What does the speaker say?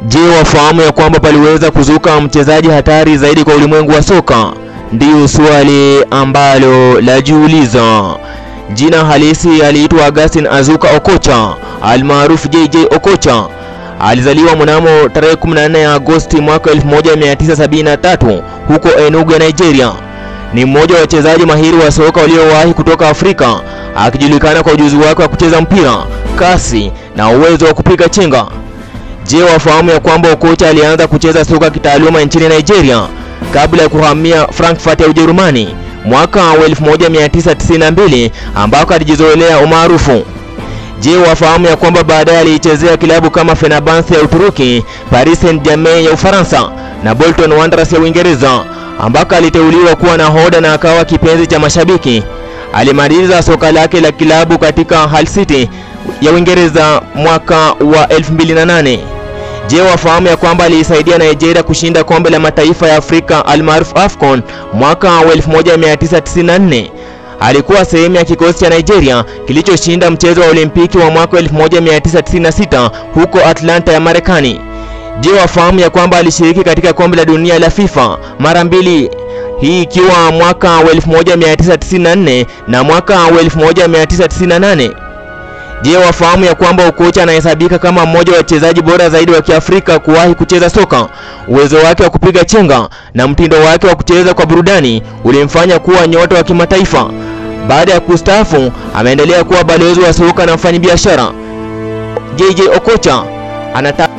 Je, wafahamu ya kwamba paliweza kuzuka mchezaji hatari zaidi kwa ulimwengu wa soka? Ndiyo swali ambalo lajiuliza. Jina halisi aliitwa Augustine Azuka Okocha, almaarufu JJ Okocha. Alizaliwa mnamo tarehe 14 Agosti mwaka 1973 huko Enugu, Nigeria. Ni mmoja wa wachezaji mahiri wa soka waliowahi kutoka Afrika, akijulikana kwa ujuzi wake wa kucheza mpira, kasi na uwezo wa kupiga chenga. Je, wafahamu ya kwamba Okocha alianza kucheza soka kitaaluma nchini Nigeria kabla ya kuhamia Frankfurt ya Ujerumani mwaka wa 1992 ambako alijizolea umaarufu. Je, wafahamu ya kwamba baadaye alichezea kilabu kama Fenerbahce ya Uturuki, Paris Saint-Germain ya Ufaransa na Bolton Wanderers ya Uingereza ambako aliteuliwa kuwa nahodha na akawa kipenzi cha mashabiki. Alimaliza soka lake la kilabu katika Hull City ya Uingereza mwaka wa 2008. Je, wafahamu ya kwamba alisaidia Nigeria kushinda kombe la mataifa ya Afrika almaarufu AFCON mwaka wa 1994. Alikuwa sehemu ya kikosi cha Nigeria kilichoshinda mchezo wa Olimpiki wa mwaka 1996 huko Atlanta ya Marekani. Je, wafahamu ya kwamba alishiriki katika kombe la dunia la FIFA mara mbili, hii ikiwa mwaka wa 1994 na mwaka wa 1998. Je, wafahamu ya kwamba Okocha anahesabika kama mmoja wa wachezaji bora zaidi wa Kiafrika kuwahi kucheza soka? Uwezo wake wa kupiga chenga na mtindo wake wa kucheza kwa burudani ulimfanya kuwa nyota wa kimataifa. Baada ya kustaafu, ameendelea kuwa balozi wa soka na mfanyabiashara. JJ Okocha anataka